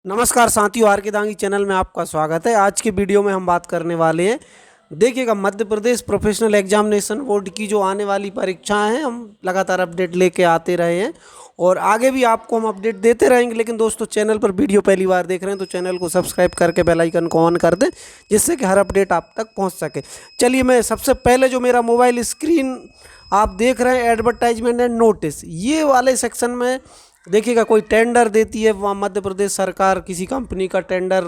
नमस्कार साथियों, आर के दांगी चैनल में आपका स्वागत है। आज के वीडियो में हम बात करने वाले हैं, देखिएगा, Madhya Pradesh professional examination board की जो आने वाली परीक्षाएं हैं, हम लगातार अपडेट लेके आते रहे हैं और आगे भी आपको हम अपडेट देते रहेंगे। लेकिन दोस्तों, चैनल पर वीडियो पहली बार देख रहे हैं तो चैनल को सब्सक्राइब करके बेल आइकन को ऑन कर दें, जिससे कि हर अपडेट आप तक पहुँच सके। चलिए, मैं सबसे पहले जो मेरा मोबाइल स्क्रीन आप देख रहे हैं, एडवर्टाइजमेंट एंड नोटिस, ये वाले सेक्शन में देखिएगा, कोई टेंडर देती है, वहाँ मध्य प्रदेश सरकार किसी कंपनी का टेंडर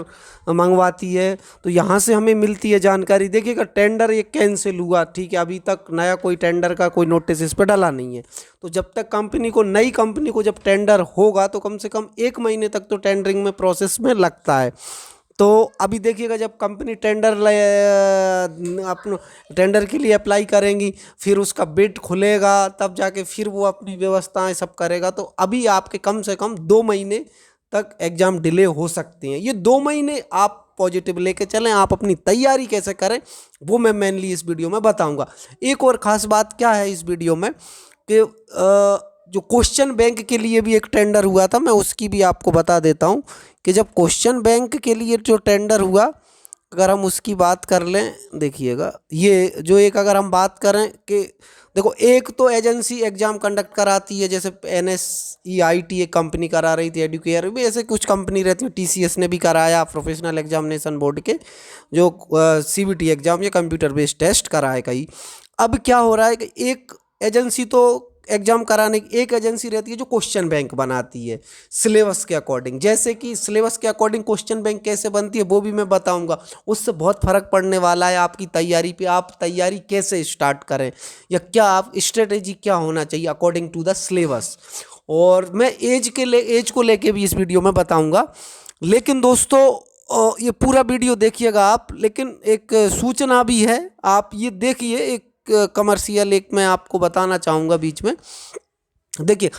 मंगवाती है, तो यहाँ से हमें मिलती है जानकारी। देखिएगा, टेंडर ये कैंसिल हुआ, ठीक है, अभी तक नया कोई टेंडर का कोई नोटिस इस पर डाला नहीं है। तो जब तक नई कंपनी को जब टेंडर होगा तो कम से कम 1 महीने तक तो टेंडरिंग में प्रोसेस में लगता है। तो अभी देखिएगा, जब कंपनी अपना टेंडर के लिए अप्लाई करेंगी, फिर उसका बिड खुलेगा, तब जाके फिर वो अपनी व्यवस्थाएं सब करेगा। तो अभी आपके कम से कम 2 महीने तक एग्ज़ाम डिले हो सकते हैं। ये 2 महीने आप पॉजिटिव लेके चलें। आप अपनी तैयारी कैसे करें वो मैं मेनली इस वीडियो में बताऊंगा। एक और ख़ास बात क्या है इस वीडियो में कि जो क्वेश्चन बैंक के लिए भी एक टेंडर हुआ था, मैं उसकी भी आपको बता देता हूँ कि जब क्वेश्चन बैंक के लिए जो टेंडर हुआ, अगर हम उसकी बात कर लें, देखिएगा, ये जो एक अगर हम बात करें कि देखो, एक तो एजेंसी एग्ज़ाम कंडक्ट कराती है, जैसे NSEIT एक कंपनी करा रही थी, एडुकेयर भी ऐसे कुछ कंपनी रहती है, TCS ने भी कराया, प्रोफेशनल एग्जामिनेशन बोर्ड के जो CBT एग्ज़ाम या कंप्यूटर बेस्ड टेस्ट कराए कई। अब क्या हो रहा है कि एक एजेंसी तो एग्जाम कराने की एक एजेंसी रहती है जो क्वेश्चन बैंक बनाती है सिलेबस के अकॉर्डिंग। जैसे कि सिलेबस के अकॉर्डिंग क्वेश्चन बैंक कैसे बनती है वो भी मैं बताऊंगा। उससे बहुत फ़र्क पड़ने वाला है आपकी तैयारी पे। आप तैयारी कैसे स्टार्ट करें या क्या आप स्ट्रेटेजी क्या होना चाहिए अकॉर्डिंग टू द सिलेबस, और मैं एज को लेके भी इस वीडियो में बताऊँगा। लेकिन दोस्तों, ये पूरा वीडियो देखिएगा आप। लेकिन एक सूचना भी है, आप ये देखिए, एक कमर्शियल एक मैं आपको बताना चाहूँगा बीच में। देखिए,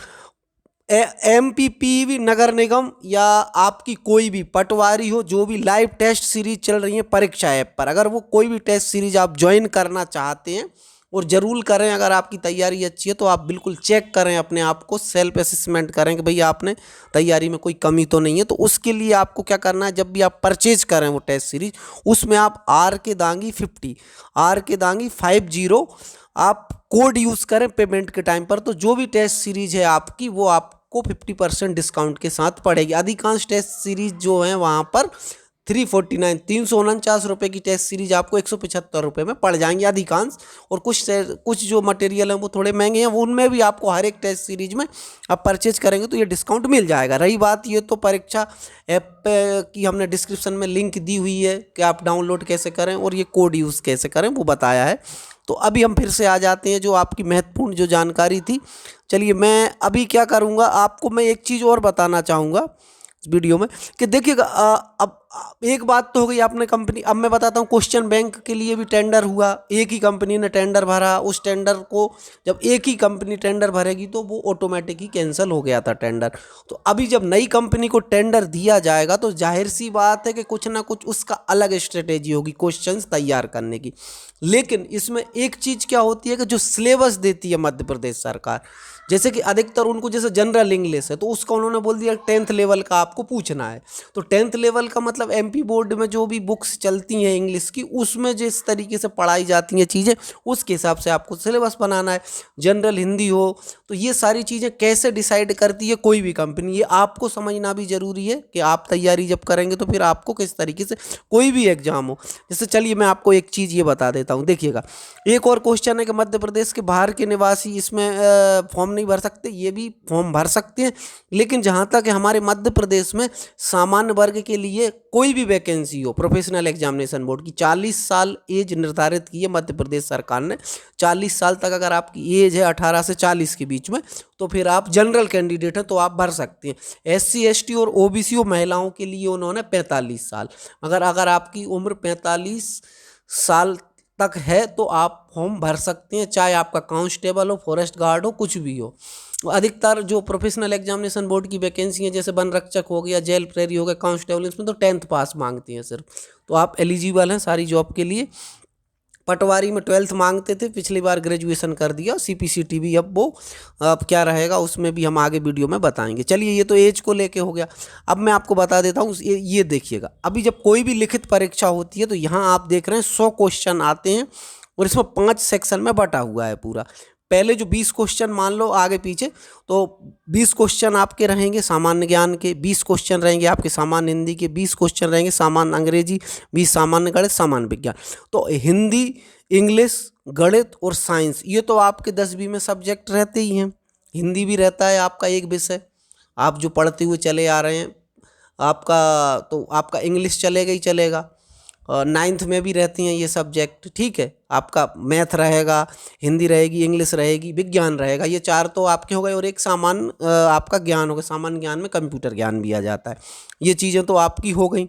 MPPV नगर निगम या आपकी कोई भी पटवारी हो, जो भी लाइव टेस्ट सीरीज चल रही है परीक्षा ऐप पर, अगर वो कोई भी टेस्ट सीरीज आप ज्वाइन करना चाहते हैं, और ज़रूर करें, अगर आपकी तैयारी अच्छी है तो आप बिल्कुल चेक करें अपने आप को, सेल्फ असेसमेंट करें कि भैया आपने तैयारी में कोई कमी तो नहीं है। तो उसके लिए आपको क्या करना है, जब भी आप परचेज करें वो टेस्ट सीरीज, उसमें आप RK दांगी 50 आप कोड यूज़ करें पेमेंट के टाइम पर। तो जो भी टेस्ट सीरीज है आपकी, वो आपको 50% डिस्काउंट के साथ पड़ेगी। अधिकांश टेस्ट सीरीज जो है वहाँ पर 349 की टेस्ट सीरीज आपको 175 में पड़ जाएंगी अधिकांश। और कुछ जो मटेरियल हैं वो थोड़े महंगे हैं, वो उनमें भी आपको हर एक टेस्ट सीरीज में आप परचेज करेंगे तो ये डिस्काउंट मिल जाएगा। रही बात ये तो परीक्षा ऐप की, हमने डिस्क्रिप्शन में लिंक दी हुई है कि आप डाउनलोड कैसे करें और ये कोड यूज़ कैसे करें वो बताया है। तो अभी हम फिर से आ जाते हैं जो आपकी महत्वपूर्ण जो जानकारी थी। चलिए, मैं अभी क्या करूँगा, आपको मैं एक चीज़ और बताना चाहूँगा इस वीडियो में कि देखिएगा, अब एक बात तो हो गई आपने कंपनी। अब मैं बताता हूँ, क्वेश्चन बैंक के लिए भी टेंडर हुआ, एक ही कंपनी ने टेंडर भरा। उस टेंडर को जब एक ही कंपनी टेंडर भरेगी तो वो ऑटोमेटिक ही कैंसिल हो गया था टेंडर। तो अभी जब नई कंपनी को टेंडर दिया जाएगा तो जाहिर सी बात है कि कुछ ना कुछ उसका अलग स्ट्रेटेजी होगी क्वेश्चंस तैयार करने की। लेकिन इसमें एक चीज़ क्या होती है कि जो सिलेबस देती है मध्य प्रदेश सरकार, जैसे कि अधिकतर उनको, जैसे जनरल इंग्लिश है तो उसका उन्होंने बोल दिया 10th लेवल का आपको पूछना है। तो 10th लेवल का मतलब MP बोर्ड में जो भी बुक्स चलती हैं इंग्लिश की, उसमें जिस तरीके से पढ़ाई जाती हैं चीज़ें, उसके हिसाब से आपको सिलेबस बनाना है। जनरल हिंदी हो, तो ये सारी चीज़ें कैसे डिसाइड करती है कोई भी कंपनी, ये आपको समझना भी ज़रूरी है कि आप तैयारी जब करेंगे तो फिर आपको किस तरीके से कोई भी एग्जाम हो। जैसे चलिए, मैं आपको एक चीज़ ये बता देता हूँ। देखिएगा, एक और क्वेश्चन है कि मध्य प्रदेश के बाहर के निवासी इसमें फॉर्म नहीं भर सकते। ये भी फॉर्म भर सकते हैं, लेकिन जहाँ तक है हमारे मध्य प्रदेश में सामान्य वर्ग के लिए कोई भी वैकेंसी हो, प्रोफेशनल एग्जामिनेशन बोर्ड की 40 साल एज निर्धारित की है मध्य प्रदेश सरकार ने। 40 साल तक अगर आपकी एज है 18 से 40 के बीच में, तो फिर आप जनरल कैंडिडेट हैं तो आप भर सकते हैं। SC ST और OBC महिलाओं के लिए उन्होंने 45 साल, अगर आपकी उम्र 45 साल तक है तो आप फॉर्म भर सकते हैं, चाहे आपका कांस्टेबल हो, फॉरेस्ट गार्ड हो, कुछ भी हो। अधिकतर जो प्रोफेशनल एग्जामिनेशन बोर्ड की वैकेंसी है, जैसे वन रक्षक हो गया, जेल प्रहरी हो गया, कांस्टेबल, इसमें तो 10th पास मांगती हैं सिर्फ। तो आप एलिजिबल हैं सारी जॉब के लिए। पटवारी में 12th मांगते थे, पिछली बार ग्रेजुएशन कर दिया। CPCT भी अब क्या रहेगा उसमें भी हम आगे वीडियो में बताएंगे। चलिए ये तो एज को लेके हो गया। अब मैं आपको बता देता हूँ, ये देखिएगा, अभी जब कोई भी लिखित परीक्षा होती है तो यहाँ आप देख रहे हैं 100 क्वेश्चन आते हैं और इसमें 5 सेक्शन में बटा हुआ है पूरा। पहले जो 20 क्वेश्चन मान लो आगे पीछे, तो 20 क्वेश्चन आपके रहेंगे सामान्य ज्ञान के, 20 क्वेश्चन रहेंगे आपके सामान्य हिंदी के, 20 क्वेश्चन रहेंगे सामान्य अंग्रेजी, 20 सामान्य गणित, सामान्य विज्ञान। तो हिंदी, इंग्लिश, गणित और साइंस ये तो आपके 10वीं में सब्जेक्ट रहते ही हैं। हिंदी भी रहता है आपका एक विषय, आप जो पढ़ते हुए चले आ रहे हैं आपका, तो आपका इंग्लिश चलेगा ही चलेगा। 9th में भी रहती हैं ये सब्जेक्ट, ठीक है। आपका मैथ रहेगा, हिंदी रहेगी, इंग्लिश रहेगी, विज्ञान रहेगा, ये 4 तो आपके हो गए। और एक सामान्य आपका ज्ञान हो गया, सामान्य ज्ञान में कंप्यूटर ज्ञान भी आ जाता है। ये चीज़ें तो आपकी हो गई।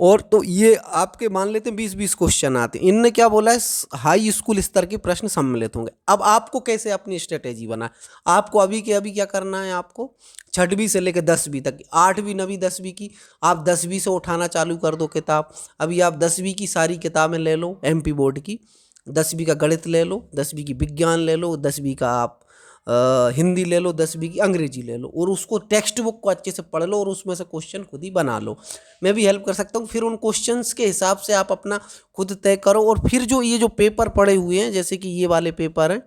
और तो ये आपके मान लेते हैं 20-20 क्वेश्चन आते हैं। इनने क्या बोला है, हाई स्कूल स्तर के प्रश्न सम्मिलित होंगे। अब आपको कैसे अपनी स्ट्रेटेजी बना, आपको अभी के अभी क्या करना है, आपको 6वीं से लेकर 10वीं तक, 8वीं 9वीं 10वीं की आप 10वीं से उठाना चालू कर दो किताब। अभी आप 10वीं की सारी किताबें ले लो, MP बोर्ड की, 10वीं का गणित ले लो, 10वीं की विज्ञान ले लो, 10वीं का आप हिंदी ले लो, 10वीं की अंग्रेजी ले लो, और उसको टेक्स्ट बुक को अच्छे से पढ़ लो और उसमें से क्वेश्चन खुद ही बना लो। मैं भी हेल्प कर सकता हूँ। फिर उन क्वेश्चंस के हिसाब से आप अपना खुद तय करो। और फिर जो ये जो पेपर पड़े हुए हैं, जैसे कि ये वाले पेपर हैं,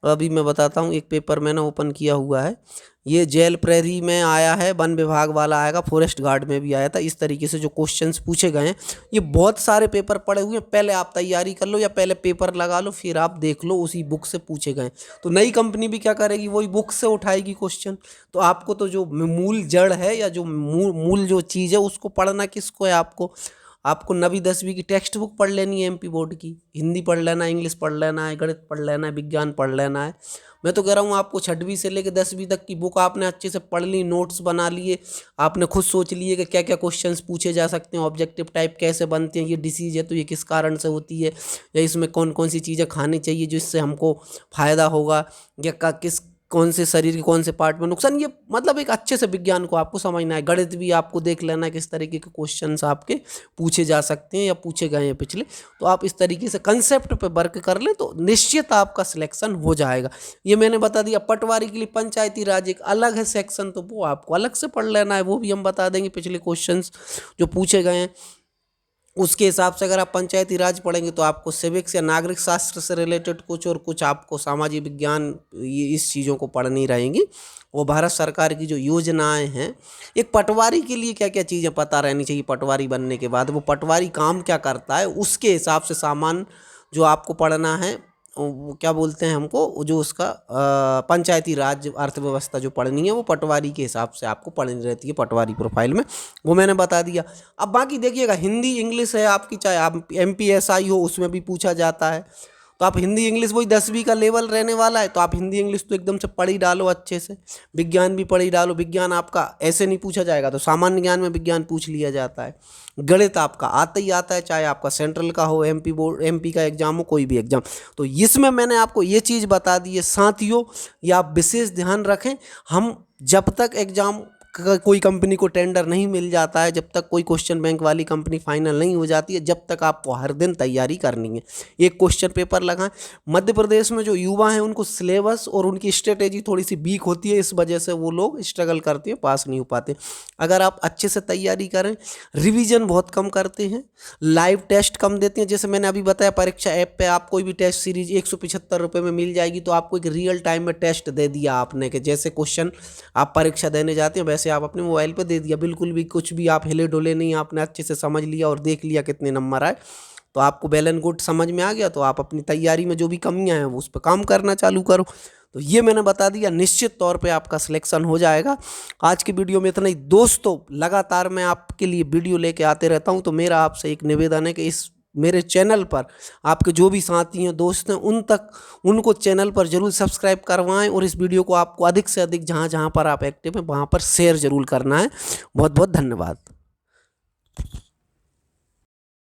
अभी मैं बताता हूँ। एक पेपर मैंने ओपन किया हुआ है, ये जेल प्रेरी में आया है, वन विभाग वाला आएगा, फॉरेस्ट गार्ड में भी आया था। इस तरीके से जो क्वेश्चंस पूछे गए हैं, ये बहुत सारे पेपर पड़े हुए हैं। पहले आप तैयारी कर लो या पहले पेपर लगा लो, फिर आप देख लो उसी बुक से पूछे गए। तो नई कंपनी भी क्या करेगी, वही बुक से उठाएगी क्वेश्चन। तो आपको तो जो मूल जड़ है या जो मूल जो चीज़ है उसको पढ़ना किसको है, आपको 9वीं 10वीं की टेक्स्ट बुक पढ़ लेनी है, MP बोर्ड की। हिंदी पढ़ लेना है, इंग्लिश पढ़ लेना है, गणित पढ़ लेना है, विज्ञान पढ़ लेना है। मैं तो कह रहा हूँ आपको 6वीं से लेकर 10वीं तक की बुक आपने अच्छे से पढ़ ली, नोट्स बना लिए, आपने खुद सोच लिए कि क्या क्या क्वेश्चंस पूछे जा सकते हैं, ऑब्जेक्टिव टाइप कैसे बनते हैं, ये डिसीज है तो ये किस कारण से होती है, या इसमें कौन कौन सी चीज़ें खानी चाहिए जो इससे हमको फ़ायदा होगा, या कौन से शरीर के कौन से पार्ट में नुकसान। ये मतलब एक अच्छे से विज्ञान को आपको समझना है। गणित भी आपको देख लेना है किस तरीके के क्वेश्चंस आपके पूछे जा सकते हैं या पूछे गए हैं पिछले। तो आप इस तरीके से कंसेप्ट पे वर्क कर लें तो निश्चित आपका सिलेक्शन हो जाएगा। ये मैंने बता दिया। पटवारी के लिए पंचायती राज एक अलग है सेक्शन, तो वो आपको अलग से पढ़ लेना है, वो भी हम बता देंगे पिछले क्वेश्चंस जो पूछे गए हैं उसके हिसाब से। अगर आप पंचायती राज पढ़ेंगे तो आपको सिविक्स या नागरिक शास्त्र से रिलेटेड कुछ और कुछ आपको सामाजिक विज्ञान, ये इस चीज़ों को पढ़नी रहेंगी। वो भारत सरकार की जो योजनाएं हैं, एक पटवारी के लिए क्या क्या चीज़ें पता रहनी चाहिए पटवारी बनने के बाद, वो पटवारी काम क्या करता है, उसके हिसाब से सामान जो आपको पढ़ना है, वो क्या बोलते हैं हमको, जो उसका पंचायती राज अर्थव्यवस्था जो पढ़नी है वो पटवारी के हिसाब से आपको पढ़नी रहती है पटवारी प्रोफाइल में, वो मैंने बता दिया। अब बाकी देखिएगा, हिंदी इंग्लिश है आपकी, चाहे आप MPSI हो उसमें भी पूछा जाता है। तो आप हिंदी इंग्लिश वही 10वीं का लेवल रहने वाला है, तो आप हिंदी इंग्लिश तो एकदम से पढ़ ही डालो अच्छे से। विज्ञान भी पढ़ ही डालो। विज्ञान आपका ऐसे नहीं पूछा जाएगा, तो सामान्य ज्ञान में विज्ञान पूछ लिया जाता है। गणित आपका आता ही आता है, चाहे आपका सेंट्रल का हो, MP बोर्ड, MP का एग्जाम हो, कोई भी एग्जाम। तो इसमें मैंने आपको ये चीज़ बता दी है साथियों, ये आप विशेष ध्यान रखें। हम जब तक एग्जाम कोई कंपनी को टेंडर नहीं मिल जाता है, जब तक कोई क्वेश्चन बैंक वाली कंपनी फाइनल नहीं हो जाती है, जब तक आपको हर दिन तैयारी करनी है। एक क्वेश्चन पेपर लगाएं। मध्य प्रदेश में जो युवा हैं उनको सिलेबस और उनकी स्ट्रेटेजी थोड़ी सी वीक होती है, इस वजह से वो लोग स्ट्रगल करते हैं, पास नहीं हो पाते। अगर आप अच्छे से तैयारी करें, रिविजन बहुत कम करते हैं, लाइव टेस्ट कम देते हैं। जैसे मैंने अभी बताया, परीक्षा ऐप पे आप कोई भी टेस्ट सीरीज 175 रुपये में मिल जाएगी, तो आपको एक रियल टाइम में टेस्ट दे दिया आपने, कि जैसे क्वेश्चन आप परीक्षा देने जाते हैं वैसे आप अपने मोबाइल पे दे दिया। बिल्कुल भी कुछ भी आप हिले डोले नहीं, आपने अच्छे से समझ लिया और देख लिया कितने नंबर आए, तो आपको वेल एंड गुड समझ में आ गया। तो आप अपनी तैयारी में जो भी कमियां हैं उस पर काम करना चालू करो। तो ये मैंने बता दिया, निश्चित तौर पे आपका सिलेक्शन हो जाएगा। आज की वीडियो में इतना ही दोस्तों। लगातार मैं आपके लिए वीडियो लेके आते रहता हूँ, तो मेरा आपसे एक निवेदन है कि इस मेरे चैनल पर आपके जो भी साथी हैं, दोस्त हैं, उनको चैनल पर जरूर सब्सक्राइब करवाएं, और इस वीडियो को आपको अधिक से अधिक जहाँ पर आप एक्टिव हैं वहाँ पर शेयर जरूर करना है। बहुत बहुत धन्यवाद।